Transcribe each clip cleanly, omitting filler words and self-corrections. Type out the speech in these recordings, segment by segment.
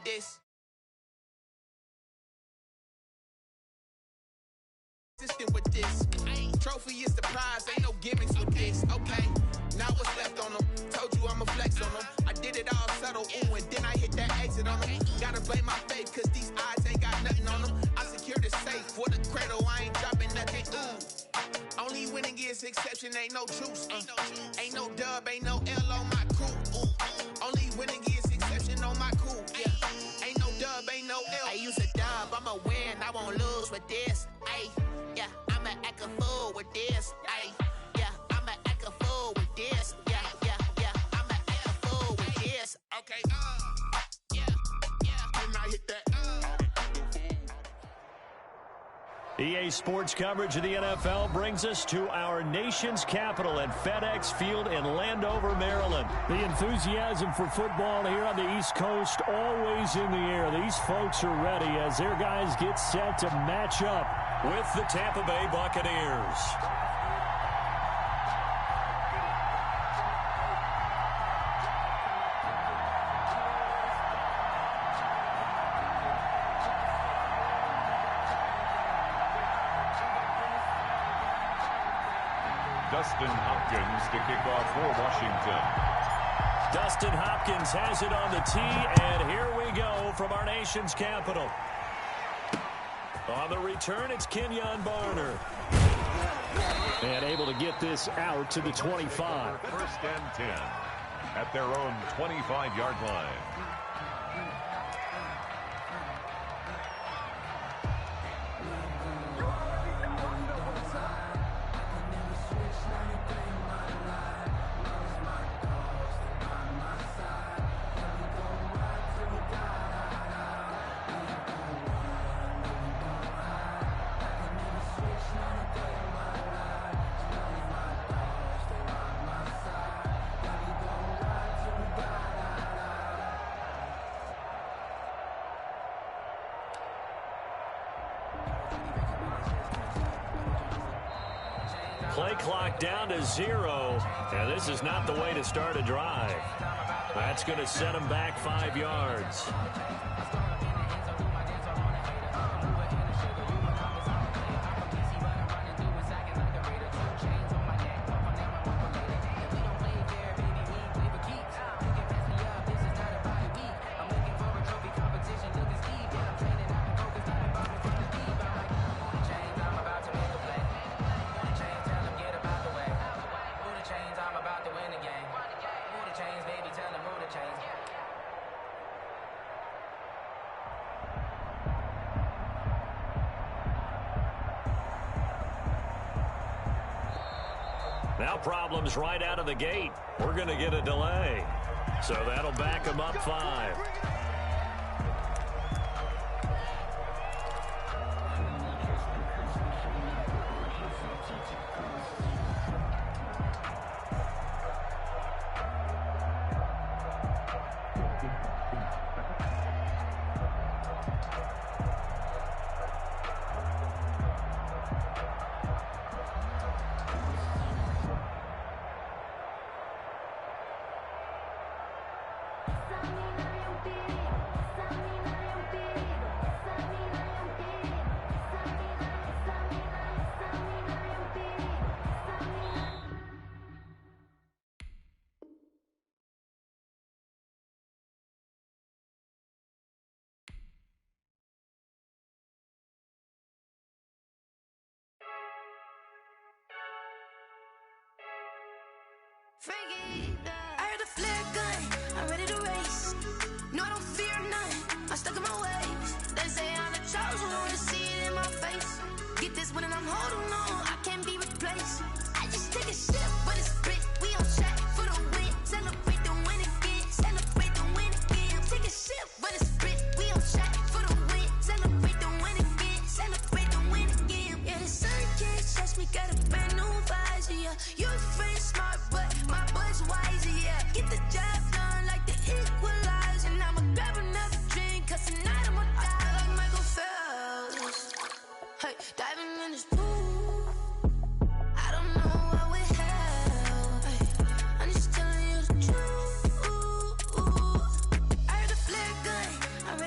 this. Consistent with this. Trophy is the prize, ain't no gimmicks with this. Okay, now what's left on them? Told you I'ma flex on them. I did it all subtle, ooh, and then I hit that exit on them. Gotta blame my faith, cause these eyes ain't got nothing on them. I secured the safe for the cradle, I ain't dropping nothing, ooh. Only winning is exception, ain't no truce. Ain't no dub, ain't no L on my crew. Ooh. Only winning is exception on my crew. Yeah. Ain't no dub, ain't no L. I use a dub, I'ma win, I won't lose with this. Ay, yeah, I'ma act a fool with this. Ay, yeah, I'ma act a fool with this. Yeah, yeah, yeah, I'ma act a fool with this. Okay, yeah, yeah. And I hit that. EA Sports coverage of the NFL brings us to our nation's capital at FedEx Field in Landover, Maryland. The enthusiasm for football here on the East Coast always in the air. These folks are ready as their guys get set to match up with the Tampa Bay Buccaneers. Dustin Hopkins to kick off for Washington. Dustin Hopkins has it on the tee, and here we go from our nation's capital. On the return, it's Kenyon Barner. And able to get this out to the 25. First and 10 at their own 25-yard line. Play clock down to 0, and this is not the way to start a drive. That's going to set them back 5 yards. Now problems right out of the gate. We're going to get a delay. So that'll back them up 5. I heard a flare gun, I'm ready to race. No, I don't fear none, I'm stuck in my ways. They say I'm the chosen one, to see it in my face. Get this one and I'm holding on, I can't be replaced. I just take a sip, but it's split. We on track for the win. Celebrate the win again, celebrate the win again. Take a sip, but it's split. We on track for the win. Celebrate the win again, celebrate the win again. Yeah, the sun can't touch me, got a brand new visor, yeah. You're a friend smart, but my boy's wiser, yeah. Get the job done like the equalizer. And I'ma grab another drink, cause tonight I'ma die like Michael Phelps. Hey, diving in this pool, I don't know what would help. Hey, I'm just telling you the truth. I heard a flare gun, I'm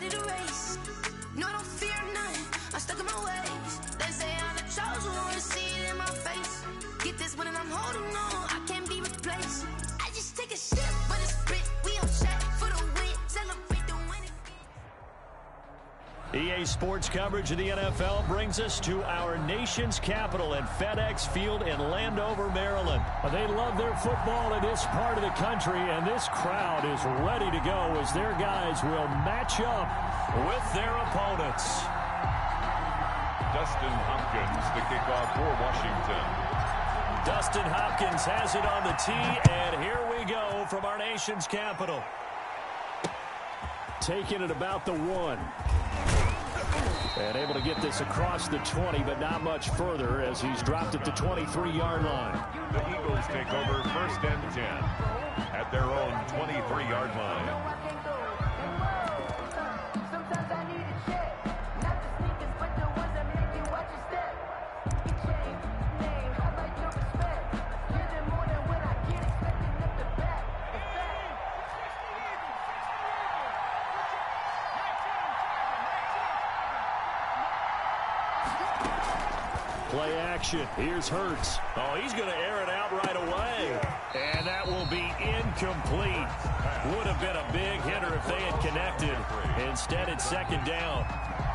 EA Sports coverage of the NFL brings us to our nation's capital at FedEx Field in Landover, Maryland. They love their football in this part of the country, and this crowd is ready to go as their guys will match up with their opponents. Dustin Hopkins, the kickoff for Washington. Dustin Hopkins has it on the tee, and here we go from our nation's capital. Taking it about the 1. And able to get this across the 20, but not much further as he's dropped it to 23-yard line. The Eagles take over 1st and 10 at their own 23-yard line. Play action. Here's Hurts. Oh, he's going to air it out right away. And that will be incomplete. Would have been a big hitter if they had connected. Instead, it's 2nd down.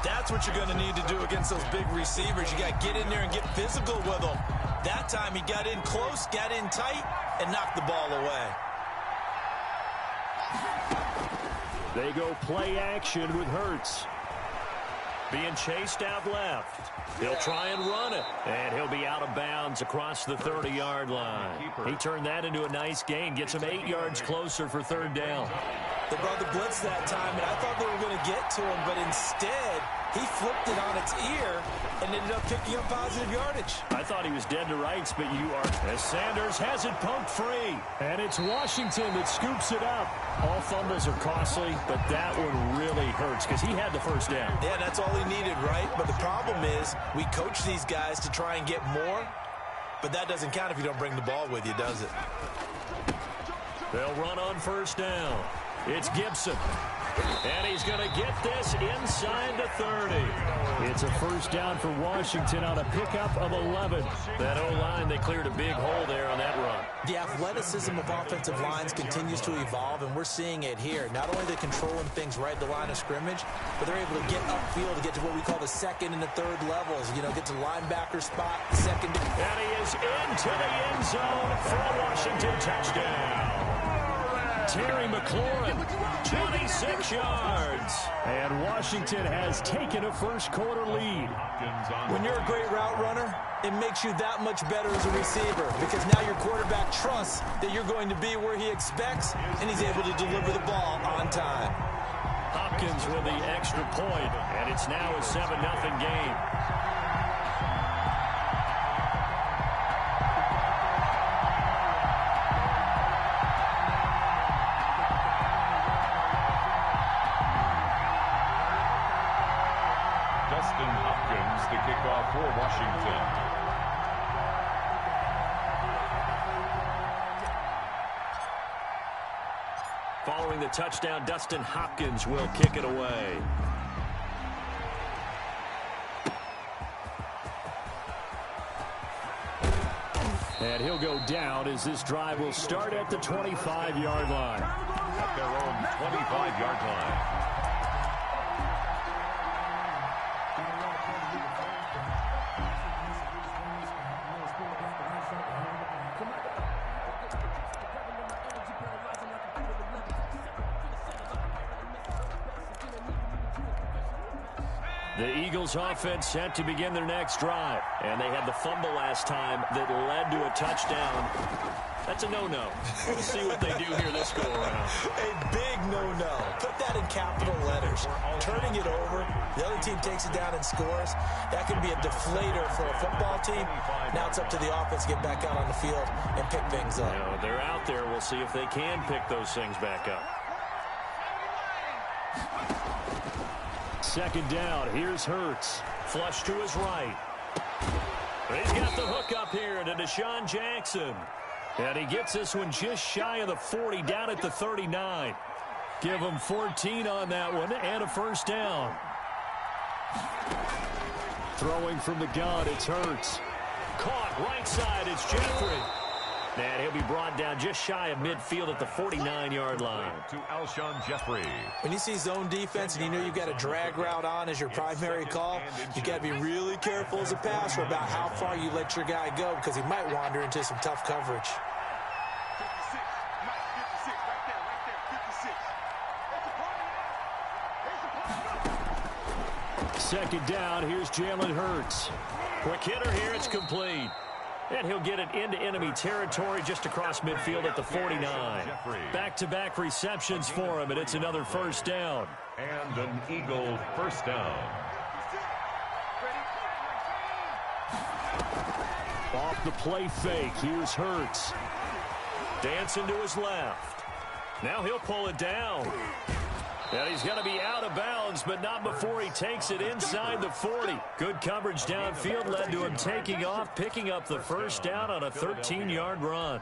That's what you're going to need to do against those big receivers. You got to get in there and get physical with them. That time he got in close, got in tight, and knocked the ball away. They go play action with Hurts. Being chased out left. He'll try and run it. And he'll be out of bounds across the 30-yard line. He turned that into a nice gain. Gets him 8 yards closer for 3rd down. They brought the blitz that time, and I thought they were going to get to him, but instead he flipped it on its ear and ended up picking up positive yardage. I thought he was dead to rights, but you are. As Sanders has it poked free. And it's Washington that scoops it up. All fumbles are costly, but that one really hurts because he had the 1st down. Yeah, that's all he needed, right? But the problem is we coach these guys to try and get more, but that doesn't count if you don't bring the ball with you, does it? They'll run on 1st down. It's Gibson. And he's going to get this inside the 30. It's a 1st down for Washington on a pickup of 11. That O-line, they cleared a big hole there on that run. The athleticism of offensive lines continues to evolve, and we're seeing it here. Not only are they controlling things right at the line of scrimmage, but they're able to get upfield to get to what we call the 2nd and the 3rd levels. You know, get to linebacker spot, 2nd. And he is into the end zone for a Washington touchdown. Terry McLaurin, 26 yards. And Washington has taken a 1st quarter lead. When you're a great route runner, it makes you that much better as a receiver because now your quarterback trusts that you're going to be where he expects, and he's able to deliver the ball on time. Hopkins with the extra point, and it's now a 7-0 game. Dustin Hopkins, the kickoff for Washington. Following the touchdown, Dustin Hopkins will kick it away. And he'll go down as this drive will start at the 25-yard line. At their own 25-yard line. The Eagles offense set to begin their next drive. And they had the fumble last time that led to a touchdown. That's a no-no. We'll see what they do here this go-around. A big no-no. Put that in capital letters. Turning it over, the other team takes it down and scores. That can be a deflator for a football team. Now it's up to the offense to get back out on the field and pick things up. You know, they're out there. We'll see if they can pick those things back up. 2nd down. Here's Hurts. Flush to his right. He's got the hook up here to Deshaun Jackson. And he gets this one just shy of the 40, down at the 39. Give him 14 on that one and a 1st down. Throwing from the gun, it's Hurts. Caught right side, it's Jeffrey. And he'll be brought down just shy of midfield at the 49-yard line. To Alshon Jeffrey. When you see zone defense and you know you've got a drag route on as your primary call, you got to be really careful as a passer about how far you let your guy go because he might wander into some tough coverage. Second down, here's Jalen Hurts. Quick hitter here, it's complete. And he'll get it into enemy territory just across midfield at the 49. Back-to-back receptions for him, and it's another first down. And an Eagle first down. Off the play fake, here's Hurts. Dancing to his left. Now he'll pull it down. And he's going to be out of bounds, but not before he takes it inside the 40. Good coverage downfield led to him taking off, picking up the first down on a 13-yard run.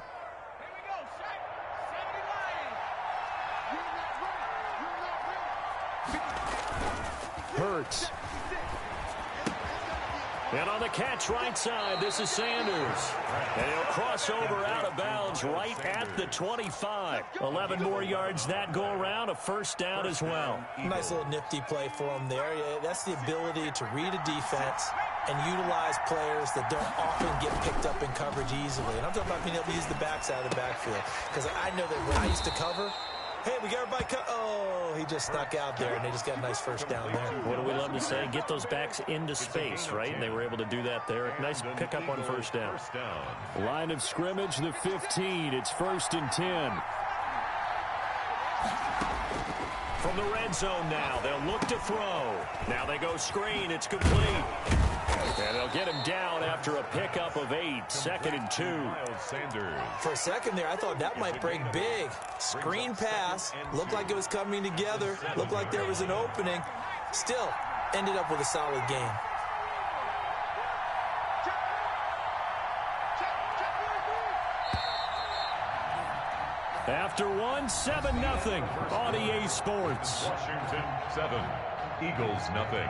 Hurts. And on the catch right side, this is Sanders. And he'll cross over out of bounds right at the 25. 11 more yards that go around, a first down as well. Nice little nifty play for him there. Yeah, that's the ability to read a defense and utilize players that don't often get picked up in coverage easily. And I'm talking about being able to use the backside of the backfield. Because I know that when I used to cover, hey, we got everybody cut. Oh, he just snuck out there, and they just got a nice first down there. What do we love to say? Get those backs into space, right? And they were able to do that there. Nice pickup on first down. Line of scrimmage, the 15. It's 1st and 10. From the red zone now, they'll look to throw. Now they go screen. It's complete. And they'll get him down after a pickup of 8. 2nd and 2. For a second there, I thought that might break big. Screen pass. Looked like it was coming together. Looked like there was an opening. Still, ended up with a solid game. After one, 7-0 on EA Sports. Washington 7, Eagles nothing.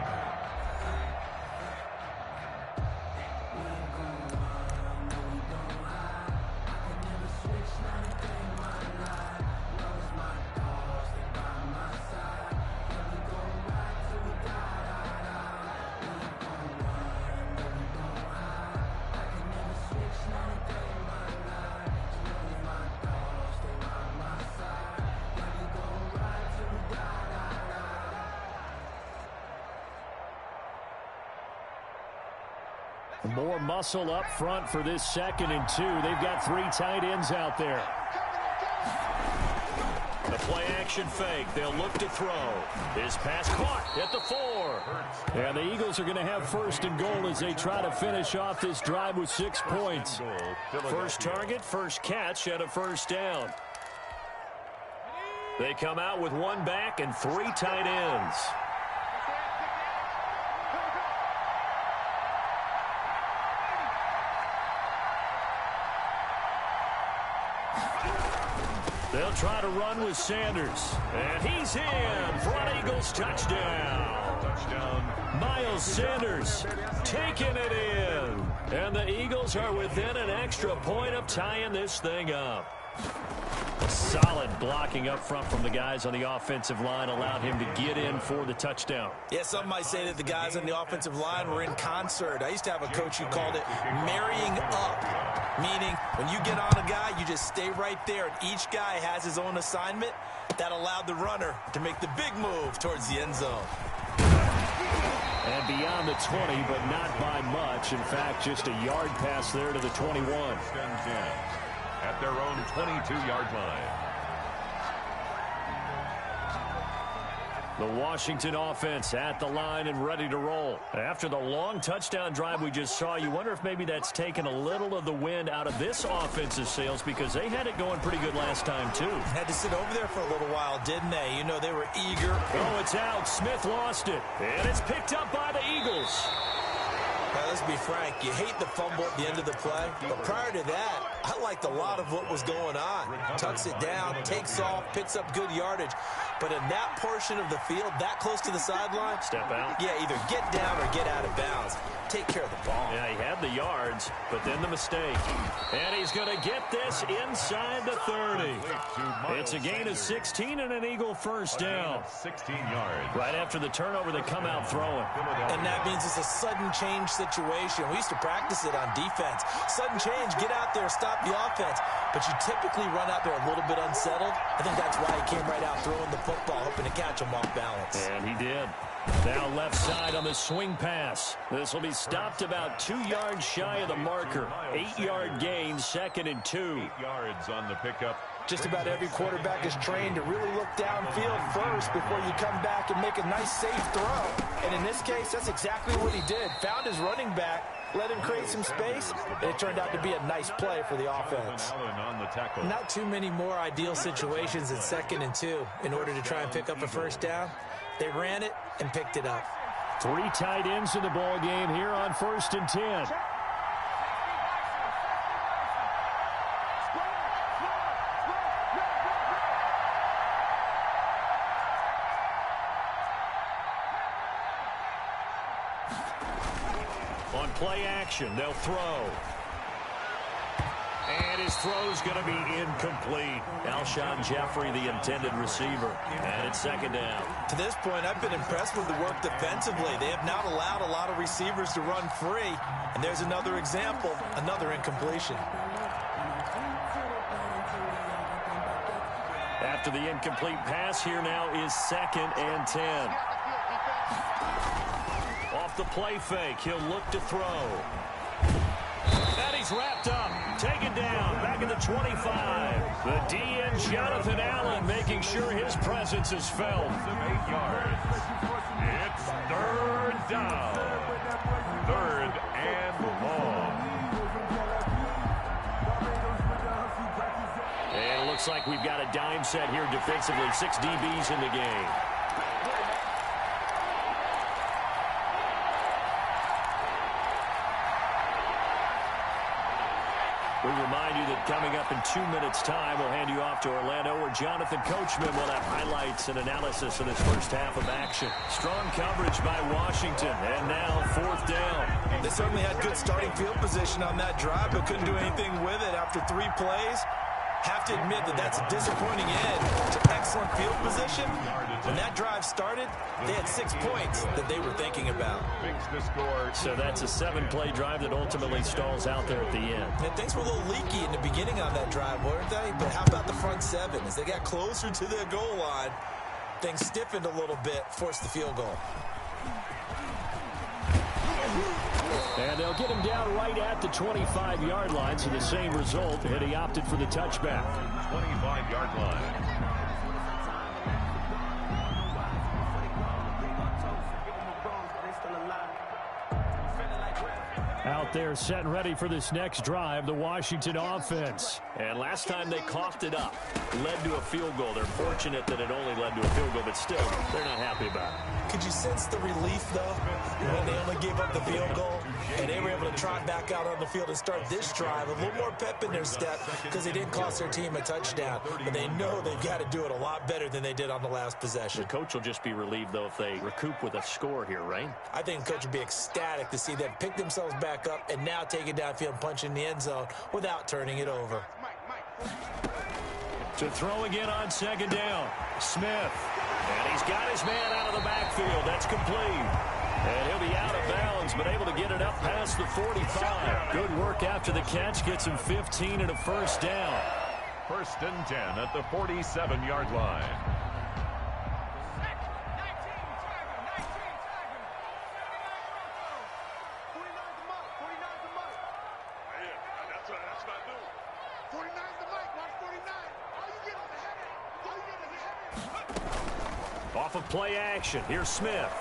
More muscle up front for this 2nd and 2. They've got 3 tight ends out there. The play action fake. They'll look to throw. His pass caught at the 4. And the Eagles are going to have 1st and goal as they try to finish off this drive with 6 points. First target, first catch, and a first down. They come out with 1 back and 3 tight ends. They'll try to run with Sanders. And he's in for an Eagles touchdown. Miles Sanders taking it in. And the Eagles are within an extra point of tying this thing up. Solid blocking up front from the guys on the offensive line allowed him to get in for the touchdown. Yeah, some might say that the guys on the offensive line were in concert. I used to have a coach who called it marrying up, meaning when you get on a guy, you just stay right there, and each guy has his own assignment. That allowed the runner to make the big move towards the end zone. And beyond the 20, but not by much. In fact, just a yard pass there to the 21. At their own 22-yard line. The Washington offense at the line and ready to roll. After the long touchdown drive we just saw, you wonder if maybe that's taken a little of the wind out of this offensive sails because they had it going pretty good last time, too. Had to sit over there for a little while, didn't they? You know, they were eager. Oh, it's out. Smith lost it. And it's picked up by the Eagles. Now, let's be frank, you hate the fumble at the end of the play, but prior to that, I liked a lot of what was going on. Tucks it down, takes off, picks up good yardage, but in that portion of the field, that close to the sideline, step out. Yeah, either get down or get out of bounds. Take care of the ball. Yeah, he had the yards, but then the mistake. And he's going to get this inside the 30. It's a gain of 16 and an Eagle first down. 16 yards. Right after the turnover, they come out throwing. And that means it's a sudden change situation. We used to practice it on defense. Sudden change, get out there, stop the offense. But you typically run out there a little bit unsettled. I think that's why he came right out throwing the football, hoping to catch him off balance. And he did. Now left side on the swing pass. This will be stopped about 2 yards shy of the marker. 8-yard gain, 2nd and 2. 8 yards on the pickup. Just about every quarterback is trained to really look downfield first before you come back and make a nice, safe throw. And in this case, that's exactly what he did. Found his running back, let him create some space, and it turned out to be a nice play for the offense. Not too many more ideal situations at 2nd and 2 in order to try and pick up a first down. They ran it and picked it up. 3 tight ends in the ball game here on 1st and 10. On play action, they'll throw. And his throw's going to be incomplete. Alshon Jeffrey, the intended receiver. And it's 2nd down. To this point, I've been impressed with the work defensively. They have not allowed a lot of receivers to run free. And there's another example, another incompletion. After the incomplete pass, here now is 2nd and 10. Off the play fake, he'll look to throw. And he's wrapped up, taken down, back at the 25. The DN, Jonathan Allen, making sure his presence is felt. 8 yards. It's 3rd down. 3rd and long. And it looks like we've got a dime set here defensively. 6 DBs in the game. We remind you that coming up in 2 minutes' time, we'll hand you off to Orlando, where Jonathan Coachman will have highlights and analysis of this first half of action. Strong coverage by Washington, and now 4th down. They certainly had good starting field position on that drive, but couldn't do anything with it after 3 plays. Have to admit that that's a disappointing end to excellent field position. When that drive started, they had 6 points that they were thinking about. So that's a 7-play drive that ultimately stalls out there at the end. And things were a little leaky in the beginning on that drive, weren't they? But how about the front 7? As they got closer to their goal line, things stiffened a little bit, forced the field goal. And they'll get him down right at the 25-yard line, so the same result, and he opted for the touchback. 25-yard line. Out there set and ready for this next drive, the Washington offense. And last time they coughed it up, led to a field goal. They're fortunate that it only led to a field goal, but still, they're not happy about it. Could you sense the relief, though, when they only gave up the field goal and they were able to trot back out on the field and start this drive? A little more pep in their step because they didn't cost their team a touchdown, but they know they've got to do it a lot better than they did on the last possession. The coach will just be relieved, though, if they recoup with a score here, right? I think the coach would be ecstatic to see them pick themselves back up and now take it downfield and punch in the end zone without turning it over. To throw again on 2nd down, Smith. And he's got his man out of the backfield. That's complete. And he'll be out of bounds, but able to get it up past the 45. Good work after the catch. Gets him 15 and a first down. 1st and 10 at the 47-yard line. Off of play action, here's Smith.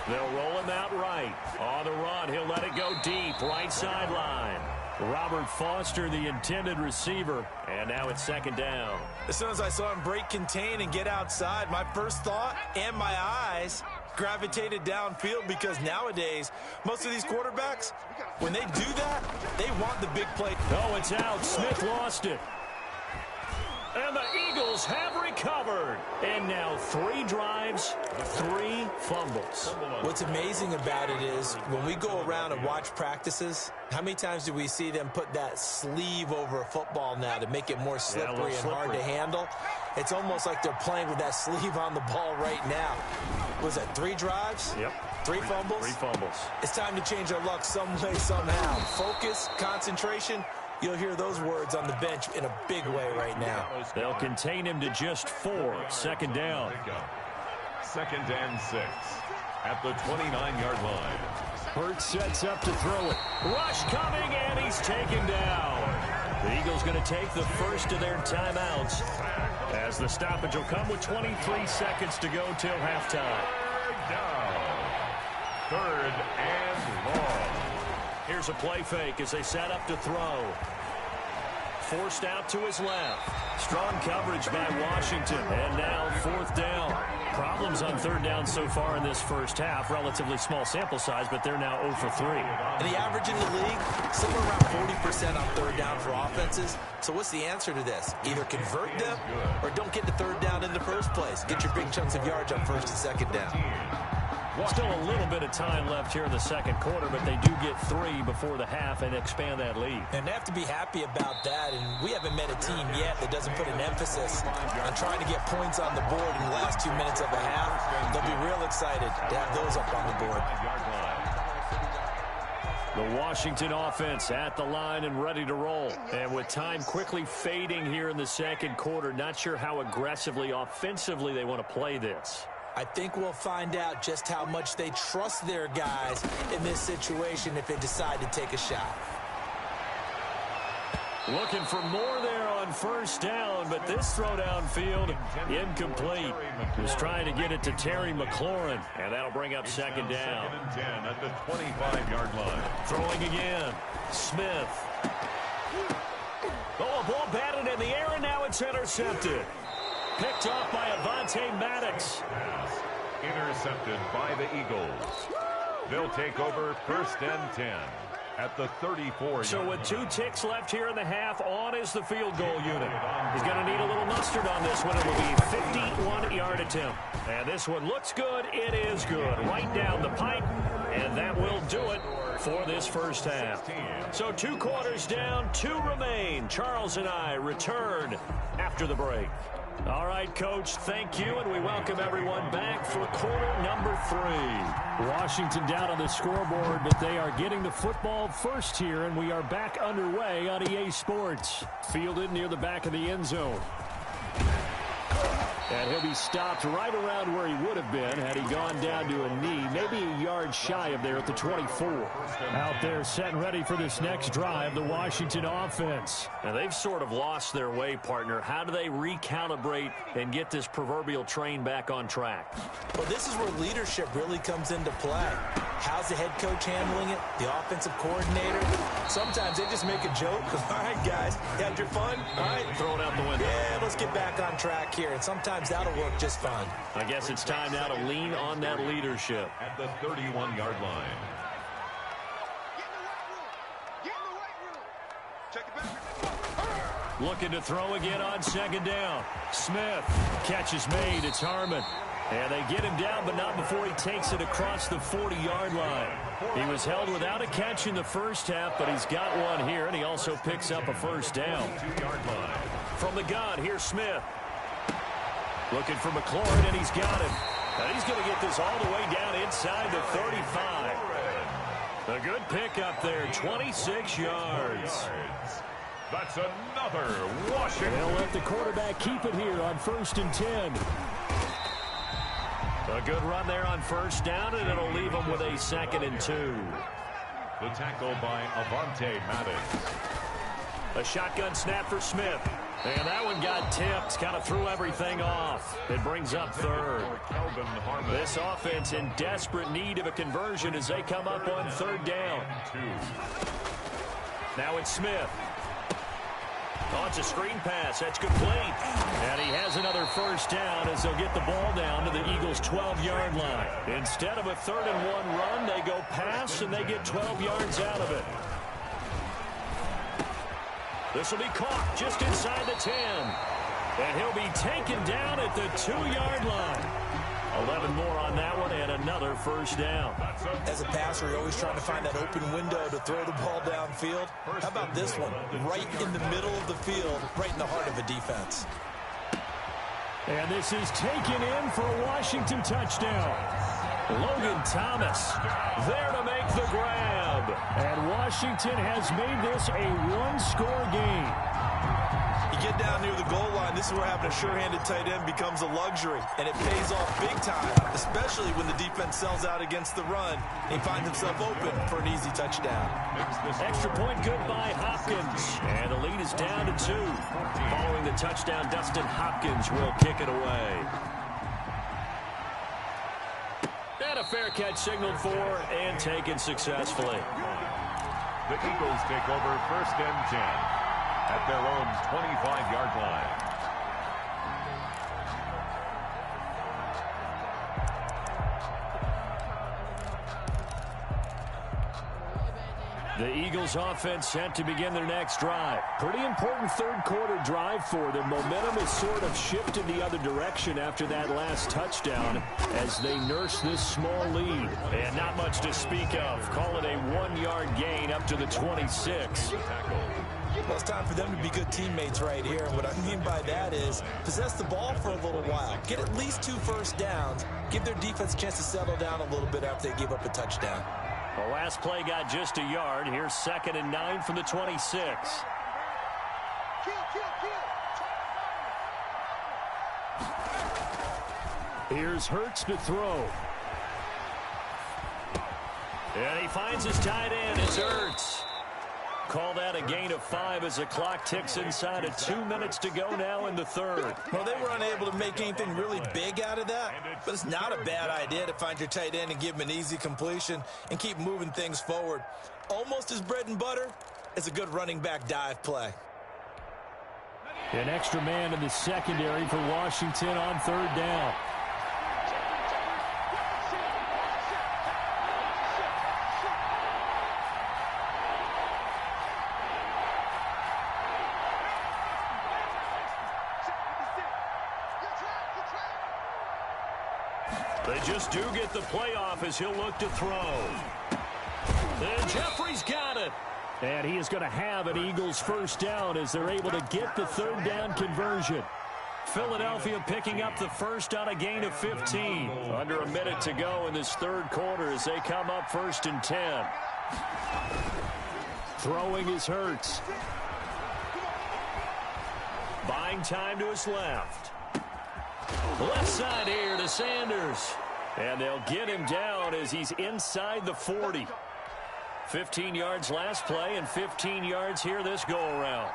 They'll roll him out right. On the run, he'll let it go deep, right sideline. Robert Foster, the intended receiver, and now it's 2nd down. As soon as I saw him break contain and get outside, my first thought and my eyes gravitated downfield because nowadays, most of these quarterbacks, when they do that, they want the big play. Oh, it's out. Smith lost it. And the Eagles have recovered. And now 3 drives, 3 fumbles. What's amazing about it is when we go around and watch practices, how many times do we see them put that sleeve over a football now to make it more slippery and hard to handle? It's almost like they're playing with that sleeve on the ball right now. Was that 3 drives? Yep. 3 fumbles? 3 fumbles. It's time to change our luck some way, somehow. Focus, concentration. You'll hear those words on the bench in a big way right now. They'll contain him to just 4. Second down. 2nd and 6 at the 29-yard line. Hurts sets up to throw it. Rush coming, and he's taken down. The Eagles going to take the first of their timeouts as the stoppage will come with 23 seconds to go till halftime. 3rd and long. Here's a play fake as they set up to throw. Forced out to his left. Strong coverage by Washington. And now 4th down. Problems on 3rd down so far in this first half. Relatively small sample size, but they're now 0 for 3. And the average in the league, somewhere around 40% on 3rd down for offenses. So what's the answer to this? Either convert them or don't get to 3rd down in the first place. Get your big chunks of yards on 1st and 2nd down. Still a little bit of time left here in the second quarter, but they do get 3 before the half and expand that lead. And they have to be happy about that, and we haven't met a team yet that doesn't put an emphasis on trying to get points on the board in the last 2 minutes of a half. They'll be real excited to have those up on the board. The Washington offense at the line and ready to roll. And with time quickly fading here in the second quarter, not sure how aggressively, offensively they want to play this. I think we'll find out just how much they trust their guys in this situation if they decide to take a shot. Looking for more there on 1st down, but this throw downfield incomplete. Was trying to get it to Terry McLaurin, and that'll bring up 2nd down. 2nd and 10 at the 25-yard line. Throwing again. Smith. Oh, a ball batted in the air, and now it's intercepted. Picked off by Avonte Maddox. Pass intercepted by the Eagles. They'll take over 1st and 10 at the 34. So with 2 ticks left here in the half, on is the field goal unit. He's going to need a little mustard on this one. It will be a 51-yard attempt. And this one looks good. It is good. Right down the pipe. And that will do it for this first half. So 2 quarters down, 2 remain. Charles and I return after the break. All right, Coach, thank you, and we welcome everyone back for quarter number 3. Washington down on the scoreboard, but they are getting the football first here, and we are back underway on EA Sports. Fielded near the back of the end zone. And he'll be stopped right around where he would have been had he gone down to a knee, maybe a yard shy of there at the 24. Out there set and ready for this next drive, the Washington offense. Now, they've sort of lost their way, partner. How do they recalibrate and get this proverbial train back on track? Well, this is where leadership really comes into play. How's the head coach handling it? The offensive coordinator? Sometimes they just make a joke. All right, guys, you had your fun? All right. Throw it out the window. Yeah, let's get back on track here. And sometimes that'll work just fine. I guess it's time now to lean on that leadership. At the 31-yard line. Looking to throw again on 2nd down. Smith. Catch is made. It's Harmon. And they get him down, but not before he takes it across the 40-yard line. He was held without a catch in the first half, but he's got one here, and he also picks up a 1st down. 2-yard line. From the gun, here's Smith. Looking for McLaurin, and he's got him. And he's going to get this all the way down inside the 35. A good pickup there, 26 yards. That's another Washington. They'll let the quarterback keep it here on 1st and 10. A good run there on 1st down, and it'll leave them with a 2nd and 2. The tackle by Avonte Maddox. A shotgun snap for Smith. And that one got tipped, kind of threw everything off. It brings up 3rd. This offense in desperate need of a conversion as they come up on 3rd down. Now it's Smith. Oh, it's a screen pass. That's complete. And he has another first down as they'll get the ball down to the Eagles' 12-yard line. Instead of a 3rd-and-1 run, they go pass, and they get 12 yards out of it. This will be caught just inside the 10. And he'll be taken down at the 2-yard line. 11 more on that one and another first down. As a passer, you're always trying to find that open window to throw the ball downfield. How about this one? Right in the middle of the field, right in the heart of a defense. And this is taken in for a Washington touchdown. Logan Thomas there to make the grab. And Washington has made this a one-score game. You get down near the goal line, this is where having a sure-handed tight end becomes a luxury, and it pays off big time, especially when the defense sells out against the run. He finds himself open for an easy touchdown. Extra point good by Hopkins, and the lead is down to 2. Following the touchdown, Dustin Hopkins will kick it away. And a fair catch signaled for and taken successfully. The Eagles take over 1st and 10. At their own 25-yard line. The Eagles offense set to begin their next drive. Pretty important 3rd quarter drive for them. Momentum is sort of shifted the other direction after that last touchdown as they nurse this small lead. And not much to speak of. Call it a 1-yard gain up to the 26. Well, it's time for them to be good teammates right here. And what I mean by that is possess the ball for a little while. Get at least 2 first downs. Give their defense a chance to settle down a little bit after they give up a touchdown. The last play got just a yard. Here's 2nd and 9 from the 26. Here's Hurts to throw. And he finds his tight end. It's Hurts. Call that a gain of 5 as the clock ticks inside of 2 minutes to go now in the 3rd. Well, they were unable to make anything really big out of that, but it's not a bad idea to find your tight end and give him an easy completion and keep moving things forward. Almost as bread and butter as a good running back dive play. An extra man in the secondary for Washington on 3rd down. They just do get the playoff as he'll look to throw. And Jeffrey's got it. And he is going to have an Eagles first down as they're able to get the 3rd down conversion. Philadelphia picking up the first on a gain of 15. Under a minute to go in this 3rd quarter as they come up 1st and 10. Throwing is Hurts. Buying time to his left. Left side here to Sanders. And they'll get him down as he's inside the 40. 15 yards last play and 15 yards here this go-around.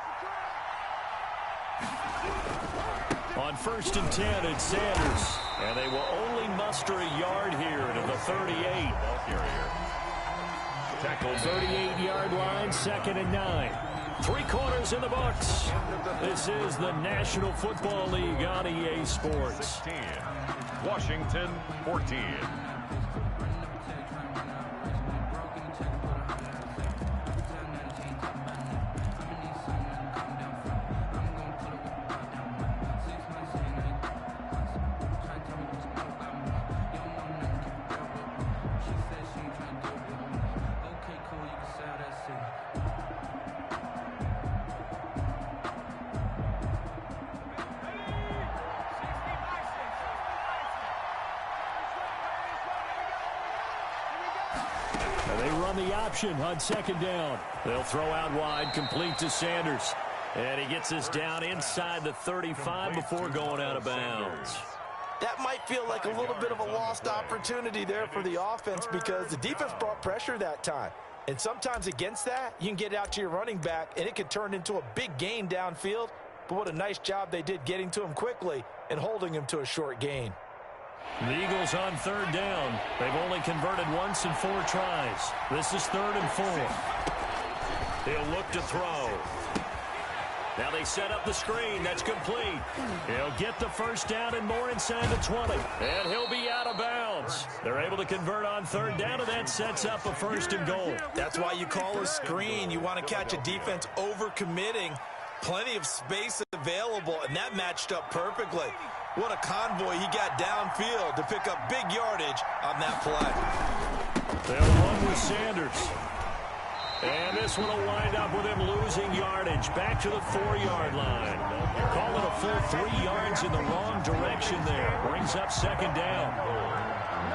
On 1st and 10, it's Sanders. And they will only muster a yard here to the 38. 38-yard line, 2nd and 9. 3 quarters in the books. This is the National Football League on EA Sports. 16, Washington 14. They run the option on 2nd down. They'll throw out wide, complete to Sanders. And he gets this down inside the 35 before going out of bounds. That might feel like a little bit of a lost opportunity there for the offense because the defense brought pressure that time. And sometimes against that, you can get out to your running back, and it could turn into a big gain downfield. But what a nice job they did getting to him quickly and holding him to a short gain. The Eagles on 3rd down. They've only converted once in 4 tries. This is 3rd and 4. He'll look to throw. Now they set up the screen. That's complete. He'll get the first down and more inside the 20. And he'll be out of bounds. They're able to convert on third down, and that sets up a first and goal. That's why you call a screen. You want to catch a defense over-committing. Plenty of space available, and that matched up perfectly. What a convoy he got downfield to pick up big yardage on that play. They'll run with Sanders. And this one will wind up with him losing yardage back to the 4-yard line. Call it a full 3 yards in the wrong direction there. Brings up second down.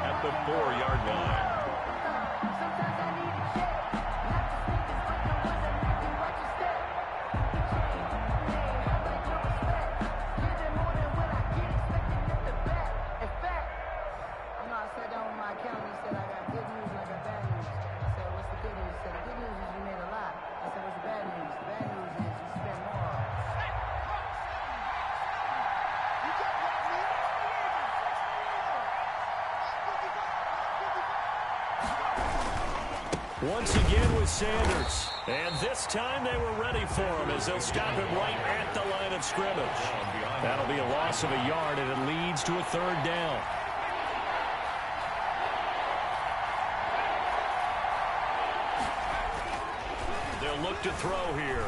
At the 4-yard line. Once again with Sanders. And this time they were ready for him as they'll stop him right at the line of scrimmage. That'll be a loss of a yard, and it leads to a third down. They'll look to throw here.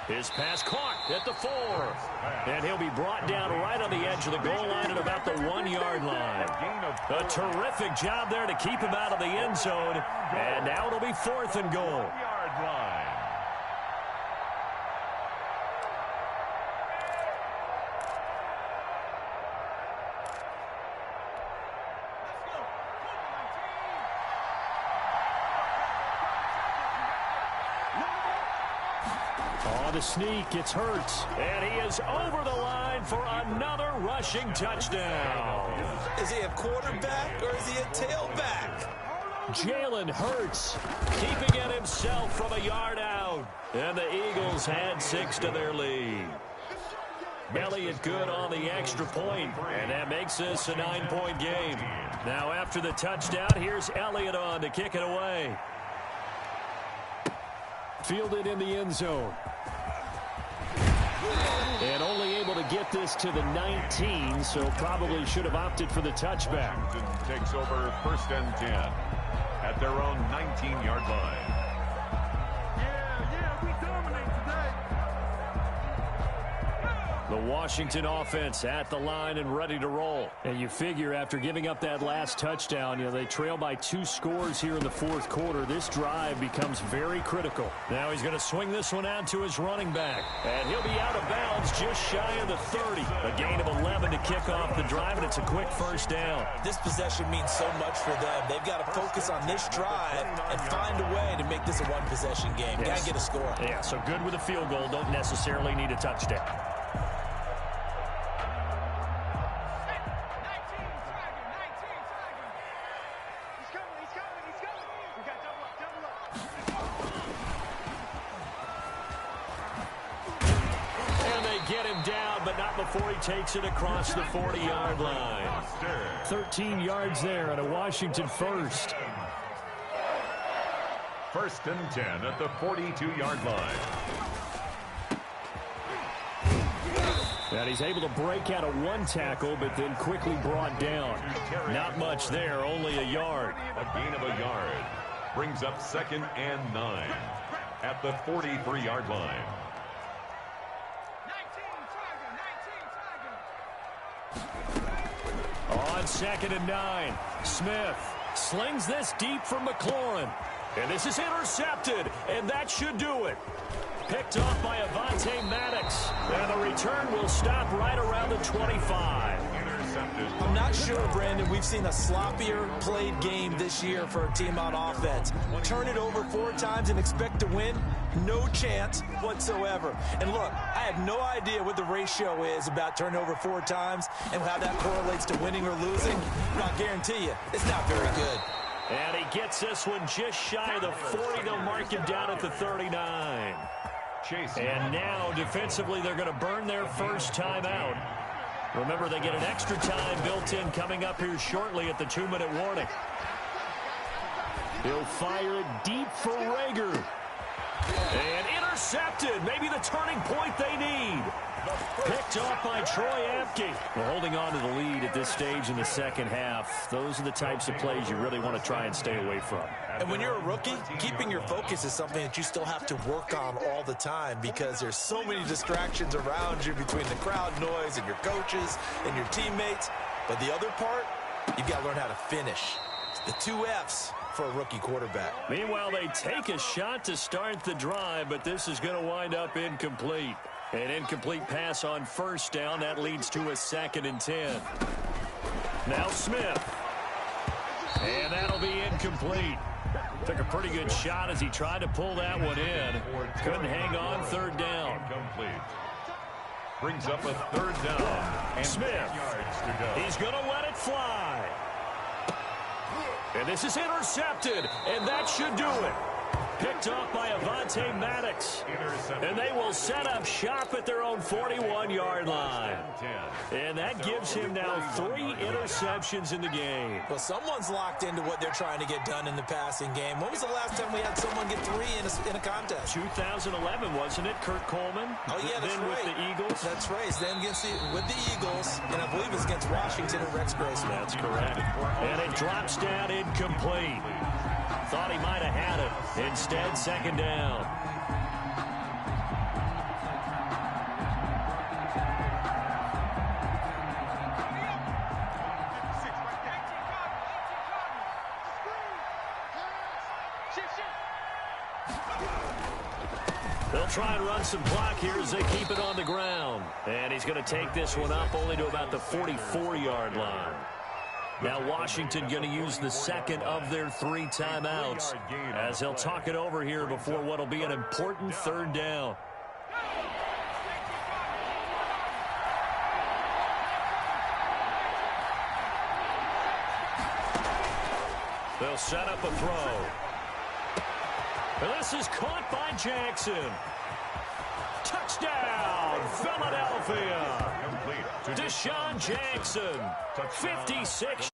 His pass caught at the 4. And he'll be brought down right on the edge of the goal line at about the 1-yard line. A terrific job there to keep him out of the end zone. And now it'll be 4th and goal. Oh, the sneak, it's Hurts. And he is over the line for another rushing touchdown. Is he a quarterback or is he a tailback? Jalen Hurts keeping it himself from a yard out. And the Eagles had 6 to their lead. Elliott good on the extra point, and that makes this a 9-point game. Now after the touchdown, here's Elliott on to kick it away. Fielded in the end zone. And only able to get this to the 19, so probably should have opted for the touchback. Washington takes over 1st and 10 at their own 19-yard line. We dominate today. The Washington offense at the line and ready to roll. And you figure after giving up that last touchdown, they trail by 2 scores here in the 4th quarter. This drive becomes very critical. Now he's going to swing this one out to his running back. And he'll be out of bounds just shy of the 30. A gain of 11 to kick off the drive, and it's a quick first down. This possession means so much for them. They've got to focus on this drive and find a way to make this a one-possession game. Got to get a score. Yeah, so good with a field goal. Don't necessarily need a touchdown. Before he takes it across the 40-yard line. 13 yards there and a Washington first. 1st and 10 at the 42-yard line. And he's able to break out of 1 tackle, but then quickly brought down. Not much there, only a yard. A gain of a yard brings up 2nd and 9 at the 43-yard line. On 2nd and 9, Smith slings this deep from McLaurin. And this is intercepted, and that should do it. Picked off by Avonte Maddox. And the return will stop right around the 25. I'm not sure, Brandon, we've seen a sloppier played game this year for a team on offense. Turn it over 4 times and expect to win? No chance whatsoever. And look, I have no idea what the ratio is about turning over 4 times and how that correlates to winning or losing. But I'll guarantee you, it's not very good. And he gets this one just shy of the 40. They'll mark him down at the 39. And now, defensively, they're going to burn their first time out. Remember, they get an extra time built in coming up here shortly at the 2-minute warning. He'll fire it deep for Rager. And intercepted. Maybe the turning point they need. Picked off by Troy Apke. Well, holding on to the lead at this stage in the second half, those are the types of plays you really want to try and stay away from. And when you're a rookie, keeping your focus is something that you still have to work on all the time because there's so many distractions around you between the crowd noise and your coaches and your teammates. But the other part, you've got to learn how to finish. It's the 2 F's for a rookie quarterback. Meanwhile, they take a shot to start the drive, but this is going to wind up incomplete. An incomplete pass on first down. That leads to a 2nd and 10. Now Smith. And that'll be incomplete. Took a pretty good shot as he tried to pull that one in. Couldn't hang on, 3rd down. Incomplete. Brings up a 3rd down. And Smith. 10 yards to go. He's going to let it fly. And this is intercepted, and that should do it. Picked off by Avonte Maddox. And they will set up shop at their own 41-yard line. And that gives him now 3 interceptions in the game. Well, someone's locked into what they're trying to get done in the passing game. When was the last time we had someone get 3 in a contest? 2011, wasn't it, Kurt Coleman? Oh, yeah, that's then right. with the Eagles. That's right. Then with the Eagles, and I believe it's against Washington and Rex Grossman. That's correct. And it drops down incomplete. Thought he might have had it. Instead, 2nd down. They'll try and run some clock here as they keep it on the ground. And he's going to take this one up only to about the 44-yard line. Now Washington going to use the 2nd of their 3 timeouts as he'll talk it over here before what will be an important 3rd down. They'll set up a throw. And this is caught by Jackson. Touchdown, Philadelphia. Deshaun Jackson, 56